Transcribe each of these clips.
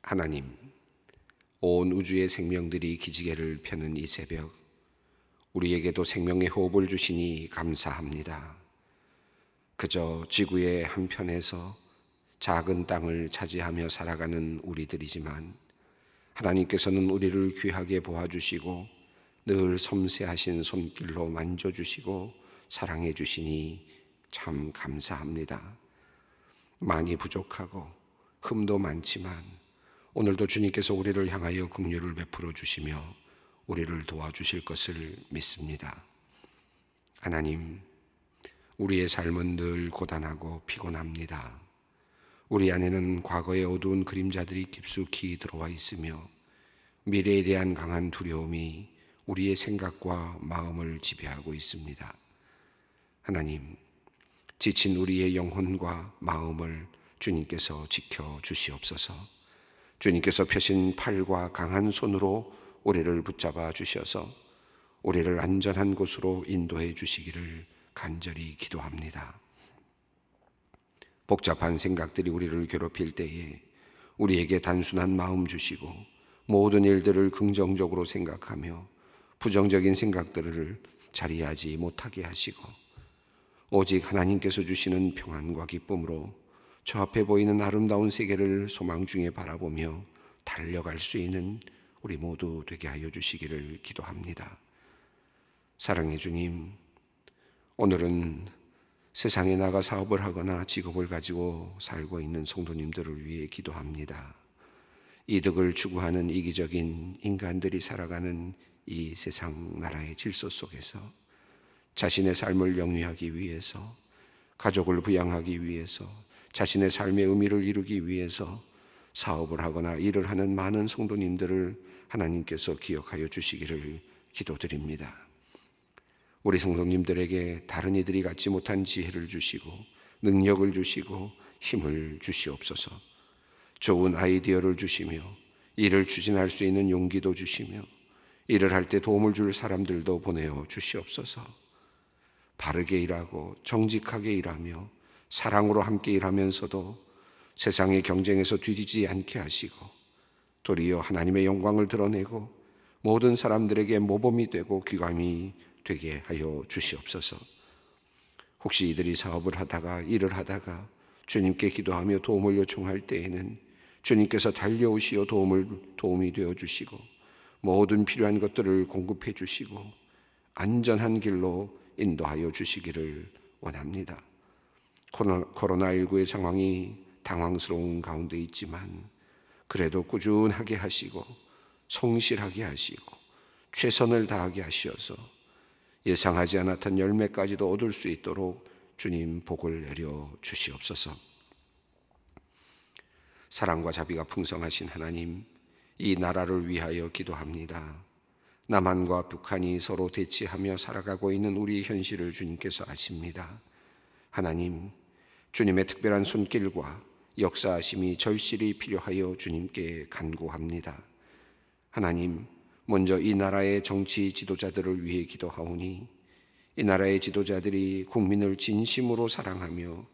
하나님, 온 우주의 생명들이 기지개를 펴는 이 새벽, 우리에게도 생명의 호흡을 주시니 감사합니다. 그저 지구의 한편에서 작은 땅을 차지하며 살아가는 우리들이지만 하나님께서는 우리를 귀하게 보아주시고 늘 섬세하신 손길로 만져주시고 사랑해 주시니 참 감사합니다. 많이 부족하고 흠도 많지만 오늘도 주님께서 우리를 향하여 긍휼을 베풀어 주시며 우리를 도와주실 것을 믿습니다. 하나님, 우리의 삶은 늘 고단하고 피곤합니다. 우리 안에는 과거의 어두운 그림자들이 깊숙이 들어와 있으며 미래에 대한 강한 두려움이 우리의 생각과 마음을 지배하고 있습니다. 하나님, 지친 우리의 영혼과 마음을 주님께서 지켜주시옵소서. 주님께서 펴신 팔과 강한 손으로 우리를 붙잡아 주셔서 우리를 안전한 곳으로 인도해 주시기를 간절히 기도합니다. 복잡한 생각들이 우리를 괴롭힐 때에 우리에게 단순한 마음 주시고 모든 일들을 긍정적으로 생각하며 부정적인 생각들을 자리하지 못하게 하시고 오직 하나님께서 주시는 평안과 기쁨으로 저 앞에 보이는 아름다운 세계를 소망 중에 바라보며 달려갈 수 있는 우리 모두 되게 하여 주시기를 기도합니다. 사랑의 주님, 오늘은 세상에 나가 사업을 하거나 직업을 가지고 살고 있는 성도님들을 위해 기도합니다. 이득을 추구하는 이기적인 인간들이 살아가는 이 세상 나라의 질서 속에서 자신의 삶을 영위하기 위해서, 가족을 부양하기 위해서, 자신의 삶의 의미를 이루기 위해서 사업을 하거나 일을 하는 많은 성도님들을 하나님께서 기억하여 주시기를 기도드립니다. 우리 성도님들에게 다른 이들이 갖지 못한 지혜를 주시고 능력을 주시고 힘을 주시옵소서. 좋은 아이디어를 주시며 일을 추진할 수 있는 용기도 주시며 일을 할 때 도움을 줄 사람들도 보내어 주시옵소서. 바르게 일하고 정직하게 일하며 사랑으로 함께 일하면서도 세상의 경쟁에서 뒤지지 않게 하시고 도리어 하나님의 영광을 드러내고 모든 사람들에게 모범이 되고 귀감이 되게 하여 주시옵소서. 혹시 이들이 사업을 하다가 일을 하다가 주님께 기도하며 도움을 요청할 때에는 주님께서 달려오시어 도움이 되어 주시고 모든 필요한 것들을 공급해 주시고 안전한 길로 인도하여 주시기를 원합니다. 코로나19의 상황이 당황스러운 가운데 있지만 그래도 꾸준하게 하시고 성실하게 하시고 최선을 다하게 하시어서 예상하지 않았던 열매까지도 얻을 수 있도록 주님 복을 내려 주시옵소서. 사랑과 자비가 풍성하신 하나님, 이 나라를 위하여 기도합니다. 남한과 북한이 서로 대치하며 살아가고 있는 우리의 현실을 주님께서 아십니다. 하나님, 주님의 특별한 손길과 역사하심이 절실히 필요하여 주님께 간구합니다. 하나님, 먼저 이 나라의 정치 지도자들을 위해 기도하오니 이 나라의 지도자들이 국민을 진심으로 사랑하며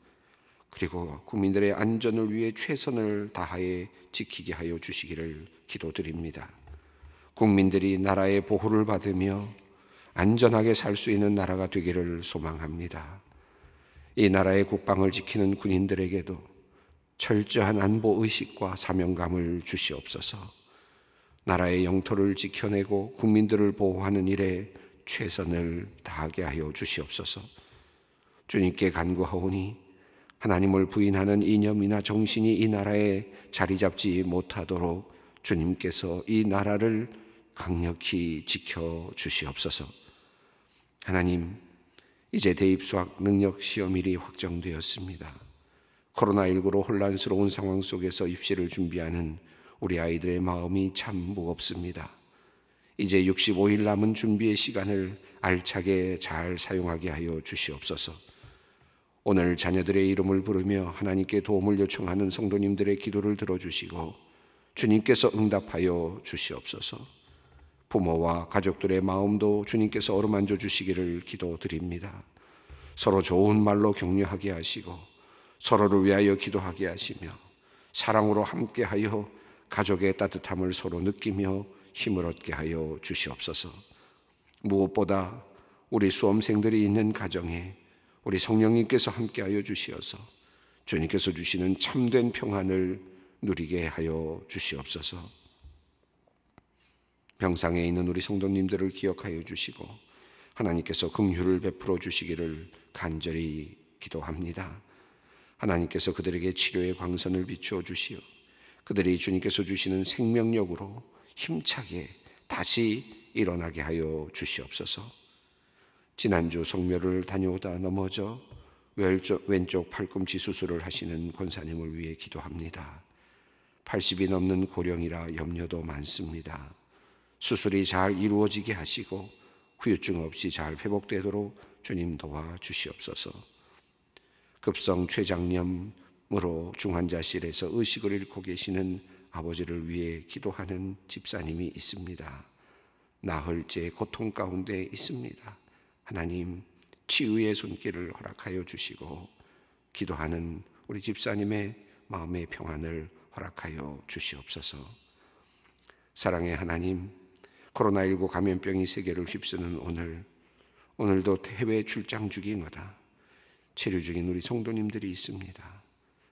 그리고 국민들의 안전을 위해 최선을 다하여 지키게 하여 주시기를 기도드립니다. 국민들이 나라의 보호를 받으며 안전하게 살 수 있는 나라가 되기를 소망합니다. 이 나라의 국방을 지키는 군인들에게도 철저한 안보 의식과 사명감을 주시옵소서. 나라의 영토를 지켜내고 국민들을 보호하는 일에 최선을 다하게 하여 주시옵소서. 주님께 간구하오니 하나님을 부인하는 이념이나 정신이 이 나라에 자리 잡지 못하도록 주님께서 이 나라를 강력히 지켜 주시옵소서. 하나님, 이제 대입수학 능력 시험일이 확정되었습니다. 코로나19로 혼란스러운 상황 속에서 입시를 준비하는 우리 아이들의 마음이 참 무겁습니다. 이제 65일 남은 준비의 시간을 알차게 잘 사용하게 하여 주시옵소서. 오늘 자녀들의 이름을 부르며 하나님께 도움을 요청하는 성도님들의 기도를 들어주시고 주님께서 응답하여 주시옵소서. 부모와 가족들의 마음도 주님께서 어루만져 주시기를 기도드립니다. 서로 좋은 말로 격려하게 하시고 서로를 위하여 기도하게 하시며 사랑으로 함께하여 가족의 따뜻함을 서로 느끼며 힘을 얻게 하여 주시옵소서. 무엇보다 우리 수험생들이 있는 가정에 우리 성령님께서 함께하여 주시어서 주님께서 주시는 참된 평안을 누리게 하여 주시옵소서. 병상에 있는 우리 성도님들을 기억하여 주시고 하나님께서 긍휼을 베풀어 주시기를 간절히 기도합니다. 하나님께서 그들에게 치료의 광선을 비추어 주시어 그들이 주님께서 주시는 생명력으로 힘차게 다시 일어나게 하여 주시옵소서. 지난주 성묘를 다녀오다 넘어져 왼쪽 팔꿈치 수술을 하시는 권사님을 위해 기도합니다. 80이 넘는 고령이라 염려도 많습니다. 수술이 잘 이루어지게 하시고 후유증 없이 잘 회복되도록 주님 도와 주시옵소서. 급성 췌장염으로 중환자실에서 의식을 잃고 계시는 아버지를 위해 기도하는 집사님이 있습니다. 나흘째 고통 가운데 있습니다. 하나님 치유의 손길을 허락하여 주시고 기도하는 우리 집사님의 마음의 평안을 허락하여 주시옵소서. 사랑의 하나님, 코로나19 감염병이 세계를 휩쓰는 오늘도 해외 출장 중이거다 체류 중인 우리 성도님들이 있습니다.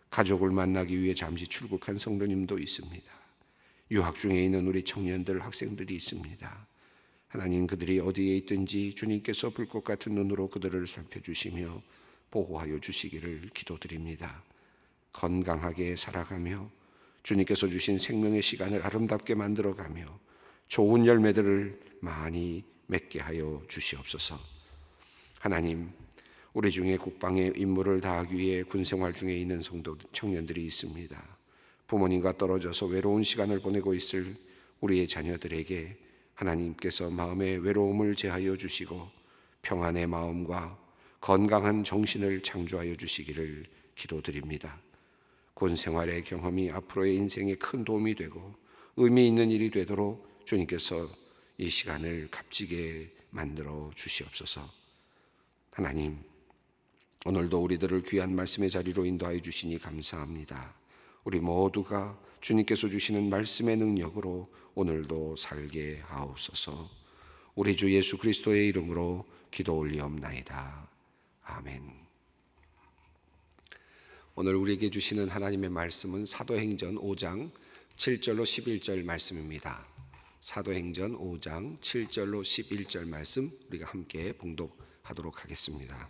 가족을 만나기 위해 잠시 출국한 성도님도 있습니다. 유학 중에 있는 우리 청년들, 학생들이 있습니다. 하나님, 그들이 어디에 있든지 주님께서 불꽃 같은 눈으로 그들을 살펴주시며 보호하여 주시기를 기도드립니다. 건강하게 살아가며 주님께서 주신 생명의 시간을 아름답게 만들어가며 좋은 열매들을 많이 맺게 하여 주시옵소서. 하나님, 우리 중에 국방의 임무를 다하기 위해 군생활 중에 있는 성도 청년들이 있습니다. 부모님과 떨어져서 외로운 시간을 보내고 있을 우리의 자녀들에게 하나님께서 마음의 외로움을 제하여 주시고 평안의 마음과 건강한 정신을 창조하여 주시기를 기도드립니다. 군 생활의 경험이 앞으로의 인생에 큰 도움이 되고 의미 있는 일이 되도록 주님께서 이 시간을 값지게 만들어 주시옵소서. 하나님, 오늘도 우리들을 귀한 말씀의 자리로 인도하여 주시니 감사합니다. 우리 모두가 주님께서 주시는 말씀의 능력으로 오늘도 살게 하옵소서. 우리 주 예수 그리스도의 이름으로 기도 올리옵나이다. 아멘. 오늘 우리에게 주시는 하나님의 말씀은 사도행전 5장 7절로 11절 말씀입니다. 사도행전 5장 7절로 11절 말씀 우리가 함께 봉독하도록 하겠습니다.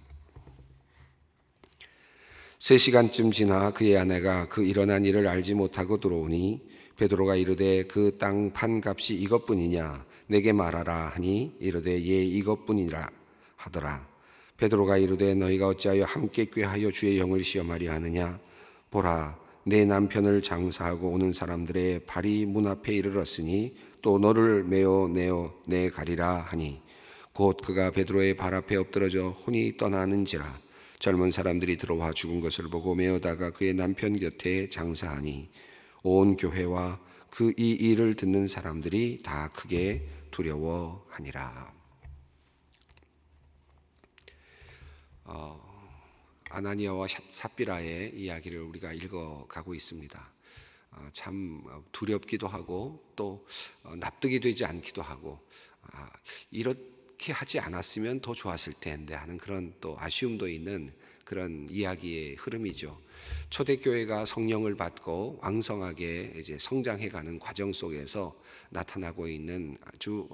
3시간쯤 지나 그의 아내가 그 일어난 일을 알지 못하고 들어오니 베드로가 이르되 그 땅 판값이 이것뿐이냐 내게 말하라 하니 이르되 예 이것뿐이라 하더라. 베드로가 이르되 너희가 어찌하여 함께 꾀하여 주의 영을 시험하려 하느냐. 보라, 내 남편을 장사하고 오는 사람들의 발이 문 앞에 이르렀으니 또 너를 메어 내 가리라 하니 곧 그가 베드로의 발 앞에 엎드러져 혼이 떠나는지라. 젊은 사람들이 들어와 죽은 것을 보고 메어다가 그의 남편 곁에 장사하니 온 교회와 그 이 일을 듣는 사람들이 다 크게 두려워하니라. 아나니아와 삽비라의 이야기를 우리가 읽어가고 있습니다. 참 두렵기도 하고 또 납득이 되지 않기도 하고 이렇게 하지 않았으면 더 좋았을 텐데 하는 그런 또 아쉬움도 있는 그런 이야기의 흐름이죠. 초대교회가 성령을 받고 왕성하게 이제 성장해가는 과정 속에서 나타나고 있는 아주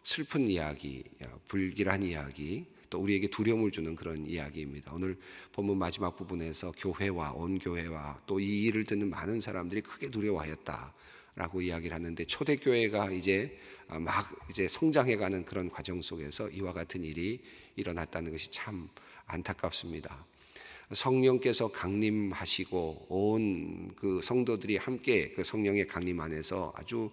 슬픈 이야기, 불길한 이야기, 또 우리에게 두려움을 주는 그런 이야기입니다. 오늘 본문 마지막 부분에서 교회와 온 교회와 또 이 일을 듣는 많은 사람들이 크게 두려워하였다라고 이야기를 하는데 초대교회가 이제 막 이제 성장해가는 그런 과정 속에서 이와 같은 일이 일어났다는 것이 참 안타깝습니다. 성령께서 강림하시고 온 그 성도들이 함께 그 성령의 강림 안에서 아주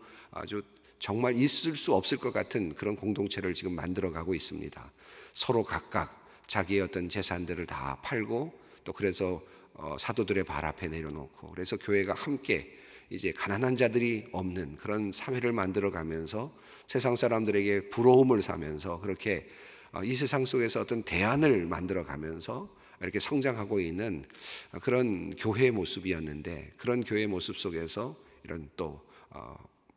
정말 있을 수 없을 것 같은 그런 공동체를 지금 만들어가고 있습니다. 서로 각각 자기의 어떤 재산들을 다 팔고 또 그래서 사도들의 발 앞에 내려놓고 그래서 교회가 함께 이제 가난한 자들이 없는 그런 사회를 만들어가면서 세상 사람들에게 부러움을 사면서 그렇게 이 세상 속에서 어떤 대안을 만들어가면서 이렇게 성장하고 있는 그런 교회의 모습이었는데 그런 교회의 모습 속에서 이런 또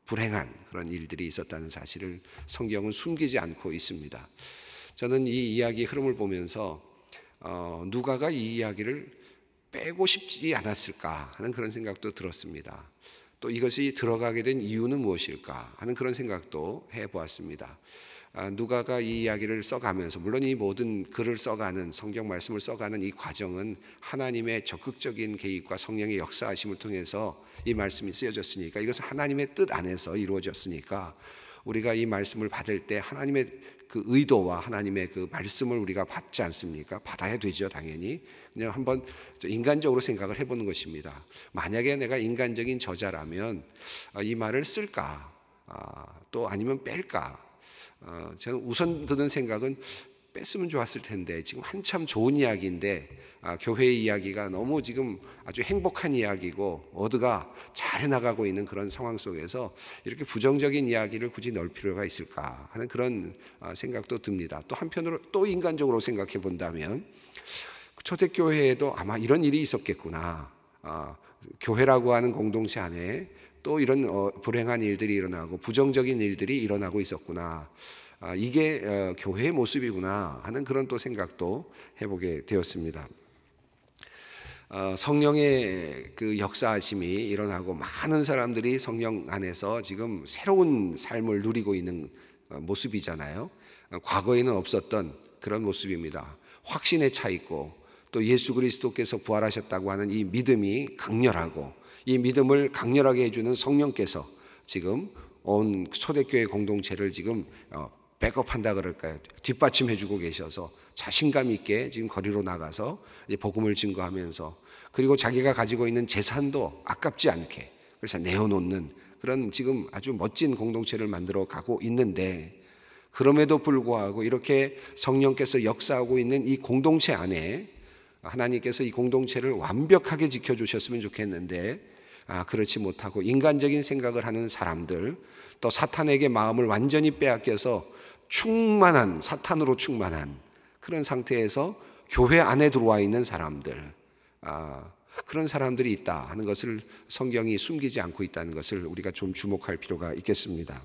불행한 그런 일들이 있었다는 사실을 성경은 숨기지 않고 있습니다. 저는 이 이야기의 흐름을 보면서 누가가 이 이야기를 빼고 싶지 않았을까 하는 그런 생각도 들었습니다. 또 이것이 들어가게 된 이유는 무엇일까 하는 그런 생각도 해보았습니다. 누가가 이 이야기를 써가면서, 물론 이 모든 글을 써가는, 성경 말씀을 써가는 이 과정은 하나님의 적극적인 개입과 성령의 역사하심을 통해서 이 말씀이 쓰여졌으니까, 이것은 하나님의 뜻 안에서 이루어졌으니까 우리가 이 말씀을 받을 때 하나님의 그 의도와 하나님의 그 말씀을 우리가 받지 않습니까? 받아야 되죠, 당연히. 그냥 한번 인간적으로 생각을 해보는 것입니다. 만약에 내가 인간적인 저자라면 이 말을 쓸까? 또 아니면 뺄까? 저는 우선 드는 생각은 뺐으면 좋았을 텐데, 지금 한참 좋은 이야기인데 교회의 이야기가 너무 지금 아주 행복한 이야기고 모두가 잘 해나가고 있는 그런 상황 속에서 이렇게 부정적인 이야기를 굳이 넣을 필요가 있을까 하는 그런 생각도 듭니다. 또 한편으로 또 인간적으로 생각해 본다면 초대교회에도 아마 이런 일이 있었겠구나. 교회라고 하는 공동체 안에 또 이런 불행한 일들이 일어나고 부정적인 일들이 일어나고 있었구나. 이게 교회의 모습이구나 하는 그런 또 생각도 해보게 되었습니다. 성령의 그 역사하심이 일어나고 많은 사람들이 성령 안에서 지금 새로운 삶을 누리고 있는 모습이잖아요. 과거에는 없었던 그런 모습입니다. 확신에 차 있고 또 예수 그리스도께서 부활하셨다고 하는 이 믿음이 강렬하고, 이 믿음을 강렬하게 해주는 성령께서 지금 온 초대교회 공동체를 지금 백업한다 그럴까요? 뒷받침해주고 계셔서 자신감 있게 지금 거리로 나가서 복음을 증거하면서, 그리고 자기가 가지고 있는 재산도 아깝지 않게 그래서 내어놓는 그런 지금 아주 멋진 공동체를 만들어 가고 있는데, 그럼에도 불구하고 이렇게 성령께서 역사하고 있는 이 공동체 안에 하나님께서 이 공동체를 완벽하게 지켜주셨으면 좋겠는데 그렇지 못하고 인간적인 생각을 하는 사람들, 또 사탄에게 마음을 완전히 빼앗겨서 충만한, 사탄으로 충만한 그런 상태에서 교회 안에 들어와 있는 사람들, 그런 사람들이 있다 하는 것을 성경이 숨기지 않고 있다는 것을 우리가 좀 주목할 필요가 있겠습니다.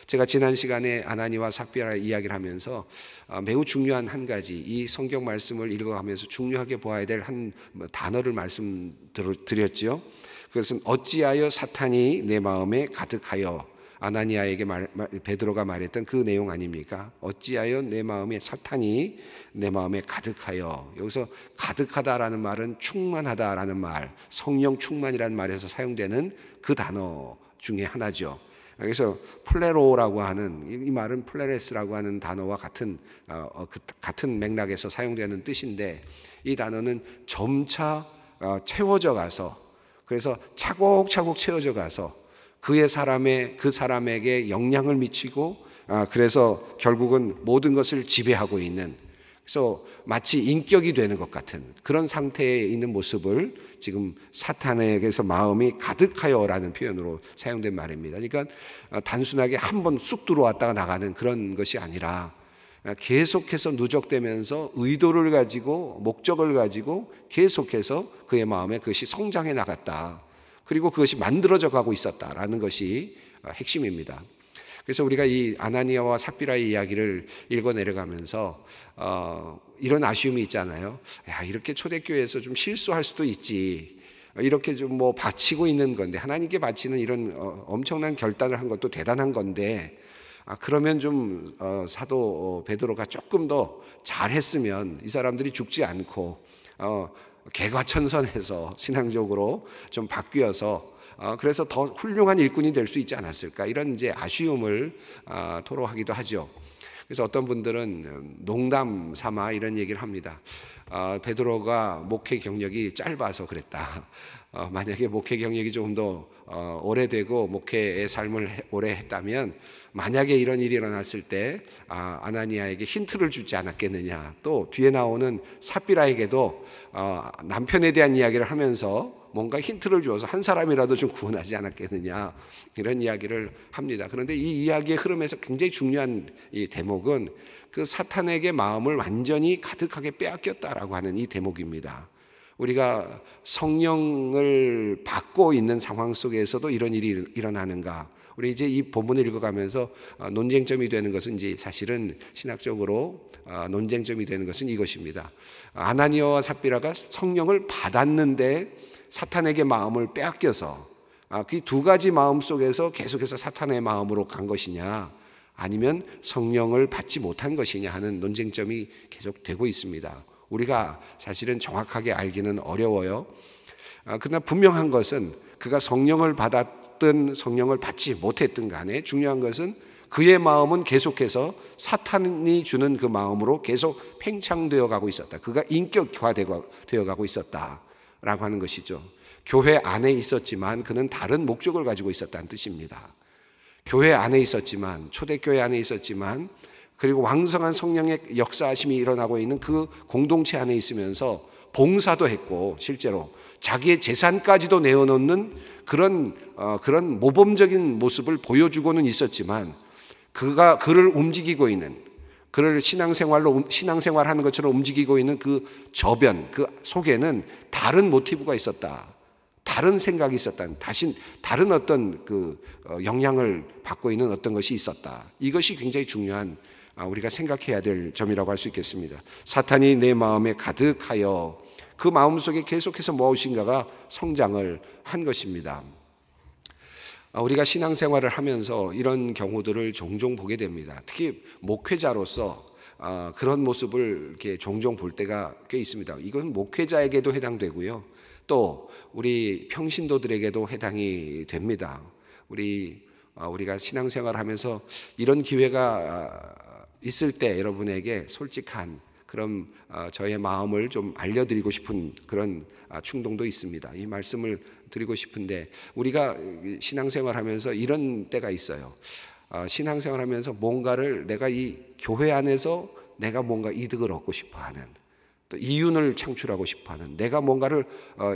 제가 지난 시간에 아나니와 삽비라 이야기를 하면서 매우 중요한 한 가지, 이 성경 말씀을 읽어가면서 중요하게 보아야 될 한 단어를 말씀드렸지요. 그것은 어찌하여 사탄이 내 마음에 가득하여, 아나니아에게 베드로가 말했던 그 내용 아닙니까? 어찌하여 내 마음에 사탄이 내 마음에 가득하여. 여기서 가득하다라는 말은 충만하다라는 말, 성령 충만이라는 말에서 사용되는 그 단어 중에 하나죠. 그래서 플레로라고 하는, 이 말은 플레레스라고 하는 단어와 같은 맥락에서 사용되는 뜻인데, 이 단어는 점차 채워져 가서, 그래서 차곡차곡 채워져 가서 그 사람에게 영향을 미치고, 그래서 결국은 모든 것을 지배하고 있는, 그래서 마치 인격이 되는 것 같은 그런 상태에 있는 모습을 지금 사탄에게서 마음이 가득하여라는 표현으로 사용된 말입니다. 그러니까 단순하게 한 번 쑥 들어왔다가 나가는 그런 것이 아니라 계속해서 누적되면서 의도를 가지고 목적을 가지고 계속해서 그의 마음에 그것이 성장해 나갔다. 그리고 그것이 만들어져 가고 있었다라는 것이 핵심입니다. 그래서 우리가 이 아나니아와 삽비라의 이야기를 읽어 내려가면서 이런 아쉬움이 있잖아요. 야, 이렇게 초대교회에서 좀 실수할 수도 있지. 이렇게 좀 뭐 바치고 있는 건데, 하나님께 바치는 이런 엄청난 결단을 한 것도 대단한 건데, 그러면 좀 사도 베드로가 조금 더 잘했으면 이 사람들이 죽지 않고 개과천선해서 신앙적으로 좀 바뀌어서 그래서 더 훌륭한 일꾼이 될 수 있지 않았을까, 이런 이제 아쉬움을 토로하기도 하죠. 그래서 어떤 분들은 농담 삼아 이런 얘기를 합니다. 베드로가 목회 경력이 짧아서 그랬다. 만약에 목회 경력이 조금 더 오래되고 목회의 삶을 오래 했다면 만약에 이런 일이 일어났을 때 아나니아에게 힌트를 주지 않았겠느냐. 또 뒤에 나오는 삽비라에게도 남편에 대한 이야기를 하면서 뭔가 힌트를 주어서 한 사람이라도 좀 구원하지 않았겠느냐, 이런 이야기를 합니다. 그런데 이 이야기의 흐름에서 굉장히 중요한 이 대목은 그 사탄에게 마음을 완전히 가득하게 빼앗겼다라고 하는 이 대목입니다. 우리가 성령을 받고 있는 상황 속에서도 이런 일이 일어나는가? 우리 이제 이 본문을 읽어가면서 논쟁점이 되는 것은 이제 사실은 신학적으로 논쟁점이 되는 것은 이것입니다. 아나니아와 삽비라가 성령을 받았는데 사탄에게 마음을 빼앗겨서 그 두 가지 마음 속에서 계속해서 사탄의 마음으로 간 것이냐, 아니면 성령을 받지 못한 것이냐 하는 논쟁점이 계속 되고 있습니다. 우리가 사실은 정확하게 알기는 어려워요. 그러나 분명한 것은 그가 성령을 받았든 성령을 받지 못했든 간에 중요한 것은 그의 마음은 계속해서 사탄이 주는 그 마음으로 계속 팽창되어 가고 있었다. 그가 인격화되어 가고 있었다라고 하는 것이죠. 교회 안에 있었지만 그는 다른 목적을 가지고 있었다는 뜻입니다. 교회 안에 있었지만, 초대교회 안에 있었지만, 그리고 왕성한 성령의 역사하심이 일어나고 있는 그 공동체 안에 있으면서 봉사도 했고, 실제로 자기의 재산까지도 내어놓는 그런 모범적인 모습을 보여주고는 있었지만, 그를 움직이고 있는, 그를 신앙생활하는 것처럼 움직이고 있는 그 저변, 그 속에는 다른 모티브가 있었다. 다른 생각이 있었다. 다른 어떤 영향을 받고 있는 어떤 것이 있었다. 이것이 굉장히 중요한, 우리가 생각해야 될 점이라고 할 수 있겠습니다. 사탄이 내 마음에 가득하여 그 마음속에 계속해서 무엇인가가 성장을 한 것입니다. 우리가 신앙생활을 하면서 이런 경우들을 종종 보게 됩니다. 특히 목회자로서 그런 모습을 이렇게 종종 볼 때가 꽤 있습니다. 이건 목회자에게도 해당되고요. 또 우리 평신도들에게도 해당이 됩니다. 우리가 신앙생활을 하면서 이런 기회가 있을 때 여러분에게 솔직한 그런 저의 마음을 좀 알려드리고 싶은 그런 충동도 있습니다. 이 말씀을 드리고 싶은데, 우리가 신앙생활하면서 이런 때가 있어요. 신앙생활하면서 뭔가를 내가 이 교회 안에서 내가 뭔가 이득을 얻고 싶어하는, 또 이윤을 창출하고 싶어하는, 내가 뭔가를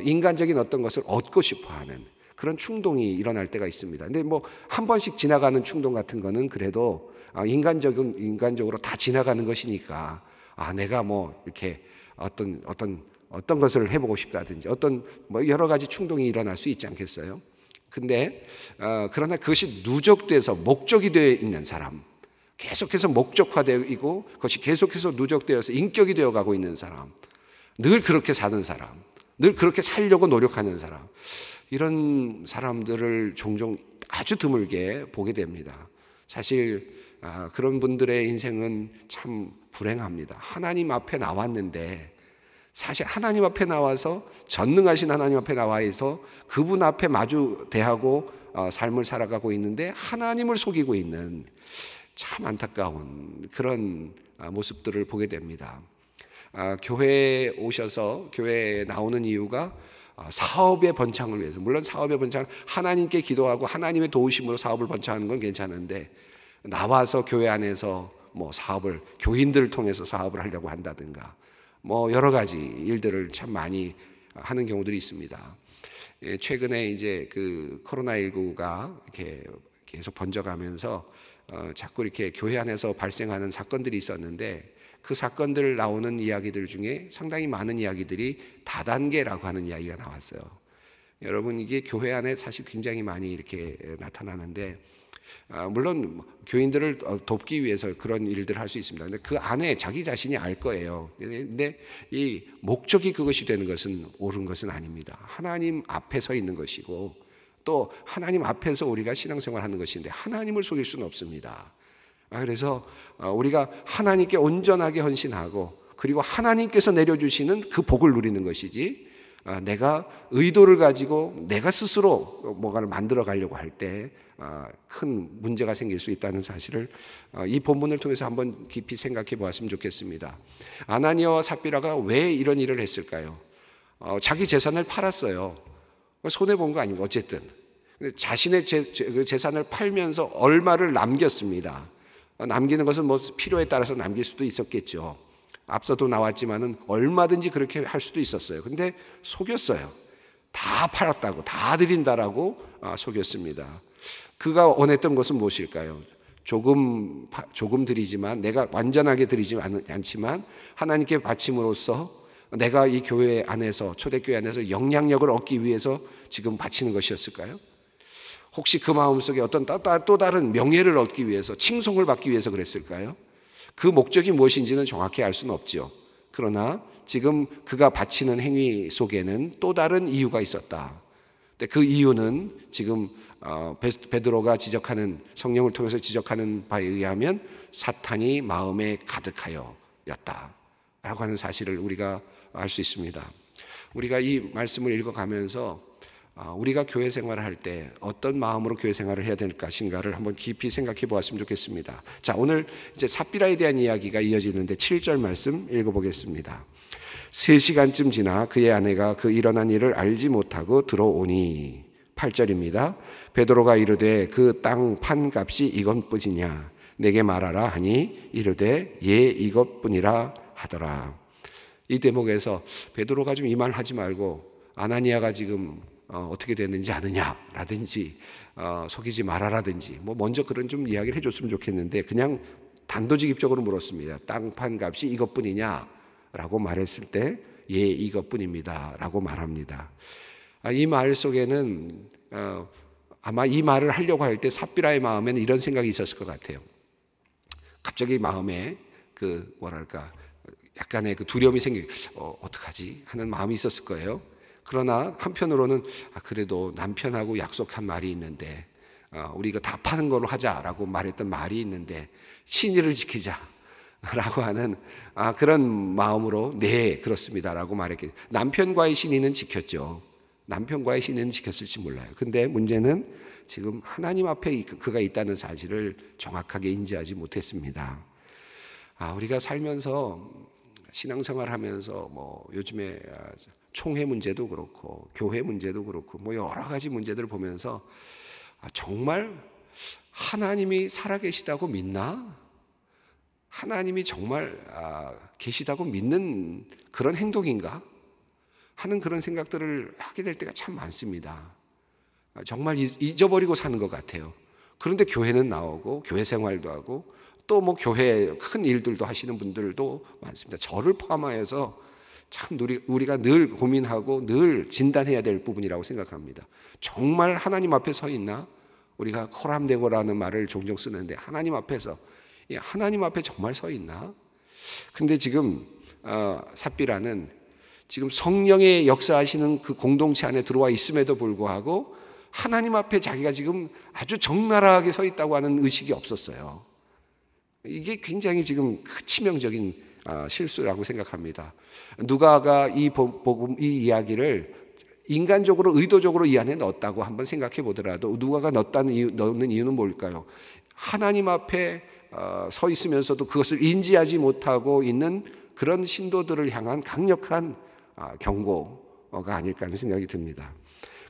인간적인 어떤 것을 얻고 싶어하는 그런 충동이 일어날 때가 있습니다. 근데 뭐 한 번씩 지나가는 충동 같은 거는 그래도 인간적으로 다 지나가는 것이니까 내가 뭐 이렇게 어떤 것을 해보고 싶다든지 어떤 뭐 여러 가지 충동이 일어날 수 있지 않겠어요? 근데 그러나 그것이 누적돼서 목적이 되어 있는 사람, 계속해서 목적화되어 있고 그것이 계속해서 누적되어서 인격이 되어가고 있는 사람, 늘 그렇게 사는 사람, 늘 그렇게 살려고 노력하는 사람, 이런 사람들을 종종 아주 드물게 보게 됩니다. 사실 그런 분들의 인생은 참 불행합니다. 하나님 앞에 나왔는데, 사실 하나님 앞에 나와서, 전능하신 하나님 앞에 나와서 그분 앞에 마주 대하고 삶을 살아가고 있는데 하나님을 속이고 있는 참 안타까운 그런 모습들을 보게 됩니다. 교회에 오셔서 교회에 나오는 이유가 사업의 번창을 위해서, 물론 사업의 번창, 하나님께 기도하고 하나님의 도우심으로 사업을 번창하는 건 괜찮은데, 나와서 교회 안에서 뭐 사업을, 교인들을 통해서 사업을 하려고 한다든가 뭐 여러 가지 일들을 참 많이 하는 경우들이 있습니다. 최근에 이제 그 코로나19가 이렇게 계속 번져가면서 자꾸 이렇게 교회 안에서 발생하는 사건들이 있었는데, 그 사건들 나오는 이야기들 중에 상당히 많은 이야기들이 다단계라고 하는 이야기가 나왔어요. 여러분, 이게 교회 안에 사실 굉장히 많이 이렇게 나타나는데, 물론 교인들을 돕기 위해서 그런 일들을 할 수 있습니다. 근데 그 안에 자기 자신이 알 거예요. 근데 이 목적이 그것이 되는 것은 옳은 것은 아닙니다. 하나님 앞에 서 있는 것이고, 또 하나님 앞에서 우리가 신앙생활 하는 것인데 하나님을 속일 수는 없습니다. 그래서 우리가 하나님께 온전하게 헌신하고, 그리고 하나님께서 내려주시는 그 복을 누리는 것이지, 내가 의도를 가지고 내가 스스로 뭔가를 만들어 가려고 할 때 큰 문제가 생길 수 있다는 사실을 이 본문을 통해서 한번 깊이 생각해 보았으면 좋겠습니다. 아나니아와 삽비라가 왜 이런 일을 했을까요? 자기 재산을 팔았어요. 손해본 거 아닙니까? 어쨌든 자신의 재산을 팔면서 얼마를 남겼습니다. 남기는 것은 뭐 필요에 따라서 남길 수도 있었겠죠. 앞서도 나왔지만은 얼마든지 그렇게 할 수도 있었어요. 근데 속였어요. 다 팔았다고, 다 드린다라고 속였습니다. 그가 원했던 것은 무엇일까요? 조금 드리지만, 내가 완전하게 드리지 않지만 하나님께 바침으로써 내가 이 교회 안에서, 초대교회 안에서 영향력을 얻기 위해서 지금 바치는 것이었을까요? 혹시 그 마음속에 어떤 또 다른 명예를 얻기 위해서, 칭송을 받기 위해서 그랬을까요? 그 목적이 무엇인지는 정확히 알 수는 없죠. 그러나 지금 그가 바치는 행위 속에는 또 다른 이유가 있었다. 근데 그 이유는 지금 베드로가 지적하는, 성령을 통해서 지적하는 바에 의하면 사탄이 마음에 가득하여였다 라고 하는 사실을 우리가 알 수 있습니다. 우리가 이 말씀을 읽어가면서 우리가 교회 생활을 할 때 어떤 마음으로 교회 생활을 해야 될 것인가를 한번 깊이 생각해 보았으면 좋겠습니다. 자, 오늘 이제 삽비라에 대한 이야기가 이어지는데 7절 말씀 읽어보겠습니다. 3시간쯤 지나 그의 아내가 그 일어난 일을 알지 못하고 들어오니, 8절입니다. 베드로가 이르되 그 땅 판 값이 이것뿐이냐 내게 말하라 하니 이르되 예 이것뿐이라 하더라. 이 대목에서 베드로가 좀 이 말 하지 말고 아나니아가 지금 어떻게 됐는지 아느냐라든지 속이지 말아라든지 뭐 먼저 그런 좀 이야기를 해줬으면 좋겠는데 그냥 단도직입적으로 물었습니다. 땅 판 값이 이것뿐이냐라고 말했을 때 예 이것뿐입니다 라고 말합니다. 이 말 속에는 아마 이 말을 하려고 할 때 삽비라의 마음에는 이런 생각이 있었을 것 같아요. 갑자기 마음에 그 뭐랄까 약간의 그 두려움이 어떡하지 하는 마음이 있었을 거예요. 그러나 한편으로는 그래도 남편하고 약속한 말이 있는데 우리 이거 다 파는 걸로 하자라고 말했던 말이 있는데 신의를 지키자라고 하는 그런 마음으로 네 그렇습니다라고 말했겠죠. 남편과의 신의는 지켰죠. 남편과의 신의는 지켰을지 몰라요. 근데 문제는 지금 하나님 앞에 그가 있다는 사실을 정확하게 인지하지 못했습니다. 우리가 살면서 신앙생활 하면서 뭐 요즘에 총회 문제도 그렇고 교회 문제도 그렇고 뭐 여러 가지 문제들을 보면서 정말 하나님이 살아계시다고 믿나? 하나님이 정말 계시다고 믿는 그런 행동인가? 하는 그런 생각들을 하게 될 때가 참 많습니다. 정말 잊어버리고 사는 것 같아요. 그런데 교회는 나오고 교회 생활도 하고 또 뭐 교회 큰 일들도 하시는 분들도 많습니다. 저를 포함하여서 참 우리가 늘 고민하고 늘 진단해야 될 부분이라고 생각합니다. 정말 하나님 앞에 서 있나? 우리가 코람데고라는 말을 종종 쓰는데 하나님 앞에서 하나님 앞에 정말 서 있나? 근데 지금 삽비라는 지금 성령의 역사하시는 그 공동체 안에 들어와 있음에도 불구하고 하나님 앞에 자기가 지금 아주 적나라하게 서 있다고 하는 의식이 없었어요. 이게 굉장히 지금 치명적인 실수라고 생각합니다. 누가가 이 이야기를 인간적으로 의도적으로 이 안에 넣었다고 한번 생각해 보더라도 누가가 넣는 이유는 뭘까요? 하나님 앞에 서 있으면서도 그것을 인지하지 못하고 있는 그런 신도들을 향한 강력한 경고가 아닐까 하는 생각이 듭니다.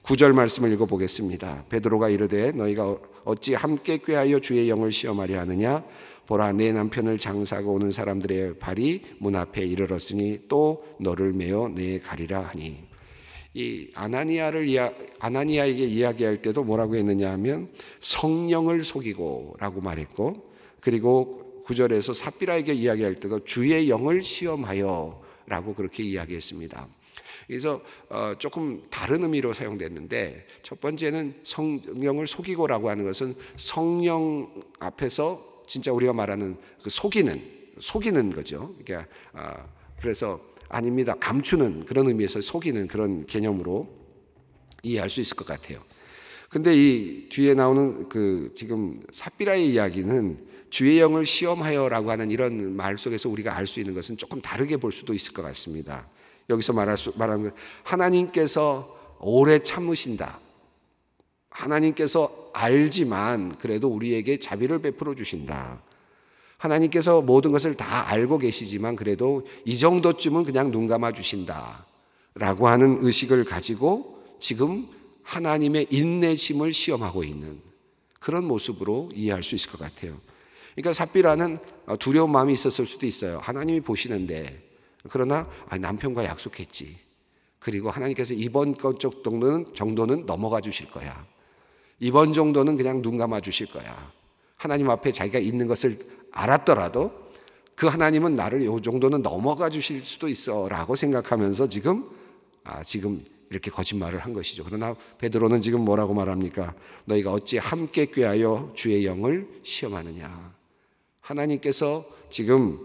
9절 말씀을 읽어보겠습니다. 베드로가 이르되 너희가 어찌 함께 꾀하여 주의 영을 시험하려 하느냐? 보라 내 남편을 장사하고 오는 사람들의 발이 문 앞에 이르렀으니 또 너를 메어 내에 가리라 하니. 이 아나니아에게 이야기할 때도 뭐라고 했느냐 하면 성령을 속이고 라고 말했고, 그리고 9절에서 삽비라에게 이야기할 때도 주의 영을 시험하여 라고 그렇게 이야기했습니다. 그래서 조금 다른 의미로 사용됐는데, 첫 번째는 성령을 속이고라고 하는 것은 성령 앞에서 진짜 우리가 말하는 그 속이는 거죠. 그러니까 그래서 아닙니다. 감추는 그런 의미에서 속이는 그런 개념으로 이해할 수 있을 것 같아요. 근데 이 뒤에 나오는 그 지금 삽비라의 이야기는 주의 영을 시험하여라고 하는 이런 말 속에서 우리가 알 수 있는 것은 조금 다르게 볼 수도 있을 것 같습니다. 여기서 말하는 건 하나님께서 오래 참으신다. 하나님께서 알지만 그래도 우리에게 자비를 베풀어 주신다. 하나님께서 모든 것을 다 알고 계시지만 그래도 이 정도쯤은 그냥 눈 감아 주신다 라고 하는 의식을 가지고 지금 하나님의 인내심을 시험하고 있는 그런 모습으로 이해할 수 있을 것 같아요. 그러니까 삽비라는 두려운 마음이 있었을 수도 있어요. 하나님이 보시는데, 그러나 남편과 약속했지. 그리고 하나님께서 이번 것 정도는 넘어가 주실 거야. 이번 정도는 그냥 눈 감아 주실 거야. 하나님 앞에 자기가 있는 것을 알았더라도 그 하나님은 나를 이 정도는 넘어가 주실 수도 있어 라고 생각하면서 지금 이렇게 거짓말을 한 것이죠. 그러나 베드로는 지금 뭐라고 말합니까? 너희가 어찌 함께 꾀하여 주의 영을 시험하느냐. 하나님께서 지금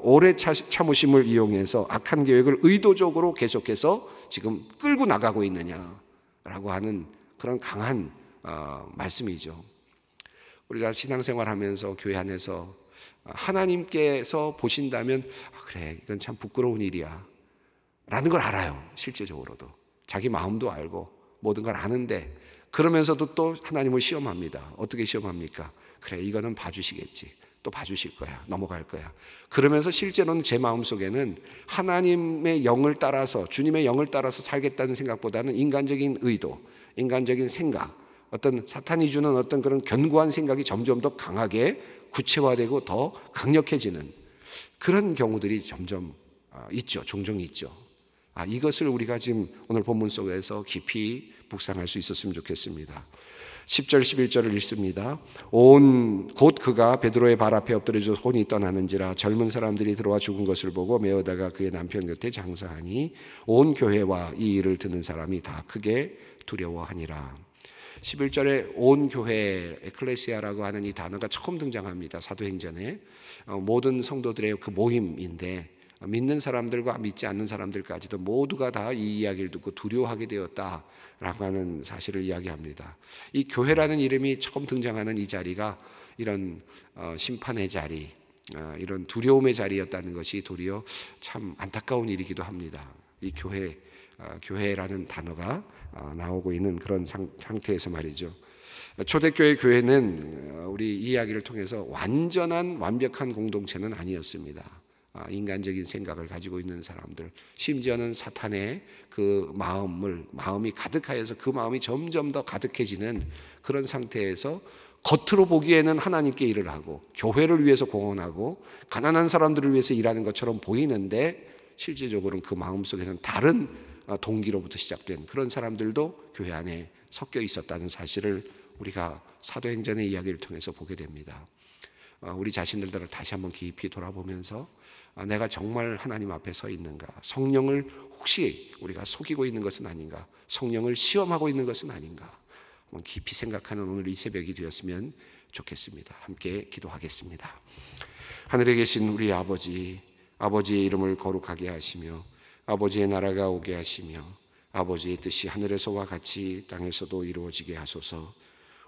오래 참으심을 이용해서 악한 계획을 의도적으로 계속해서 지금 끌고 나가고 있느냐라고 하는 그런 강한 말씀이죠. 우리가 신앙생활하면서 교회 안에서 하나님께서 보신다면 그래 이건 참 부끄러운 일이야 라는 걸 알아요. 실제적으로도 자기 마음도 알고 모든 걸 아는데 그러면서도 또 하나님을 시험합니다. 어떻게 시험합니까? 그래 이거는 봐주시겠지, 또 봐주실 거야, 넘어갈 거야. 그러면서 실제로는 제 마음속에는 하나님의 영을 따라서, 주님의 영을 따라서 살겠다는 생각보다는 인간적인 의도, 인간적인 생각, 어떤 사탄이 주는 어떤 그런 견고한 생각이 점점 더 강하게 구체화되고 더 강력해지는 그런 경우들이 점점 있죠. 종종 있죠. 이것을 우리가 지금 오늘 본문 속에서 깊이 묵상할 수 있었으면 좋겠습니다. 10절 11절을 읽습니다. 곧 그가 베드로의 발 앞에 엎드려져 혼이 떠나는지라 젊은 사람들이 들어와 죽은 것을 보고 메어다가 그의 남편 곁에 장사하니 온 교회와 이 일을 듣는 사람이 다 크게 두려워하니라. 11절에 온 교회, 에클레시아라고 하는 이 단어가 처음 등장합니다. 사도행전에 모든 성도들의 그 모임인데 믿는 사람들과 믿지 않는 사람들까지도 모두가 다 이 이야기를 듣고 두려워하게 되었다라고 하는 사실을 이야기합니다. 이 교회라는 이름이 처음 등장하는 이 자리가 이런 심판의 자리, 이런 두려움의 자리였다는 것이 도리어 참 안타까운 일이기도 합니다. 이 교회라는 단어가 나오고 있는 그런 상태에서 말이죠. 초대교회 교회는 우리 이 이야기를 통해서 완벽한 공동체는 아니었습니다. 인간적인 생각을 가지고 있는 사람들, 심지어는 사탄의 그 마음이 가득하여서 그 마음이 점점 더 가득해지는 그런 상태에서 겉으로 보기에는 하나님께 일을 하고 교회를 위해서 공헌하고 가난한 사람들을 위해서 일하는 것처럼 보이는데 실제적으로는 그 마음속에는 다른 동기로부터 시작된 그런 사람들도 교회 안에 섞여 있었다는 사실을 우리가 사도행전의 이야기를 통해서 보게 됩니다. 우리 자신들을 다시 한번 깊이 돌아보면서 내가 정말 하나님 앞에 서 있는가, 성령을 혹시 우리가 속이고 있는 것은 아닌가, 성령을 시험하고 있는 것은 아닌가, 깊이 생각하는 오늘 이 새벽이 되었으면 좋겠습니다. 함께 기도하겠습니다. 하늘에 계신 우리 아버지, 아버지의 이름을 거룩하게 하시며 아버지의 나라가 오게 하시며 아버지의 뜻이 하늘에서와 같이 땅에서도 이루어지게 하소서.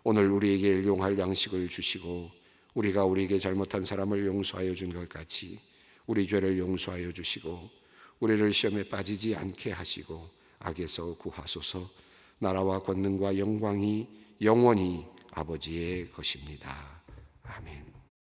오늘 우리에게 일용할 양식을 주시고 우리가 우리에게 잘못한 사람을 용서하여 준 것 같이 우리 죄를 용서하여 주시고 우리를 시험에 빠지지 않게 하시고 악에서 구하소서. 나라와 권능과 영광이 영원히 아버지의 것입니다. 아멘.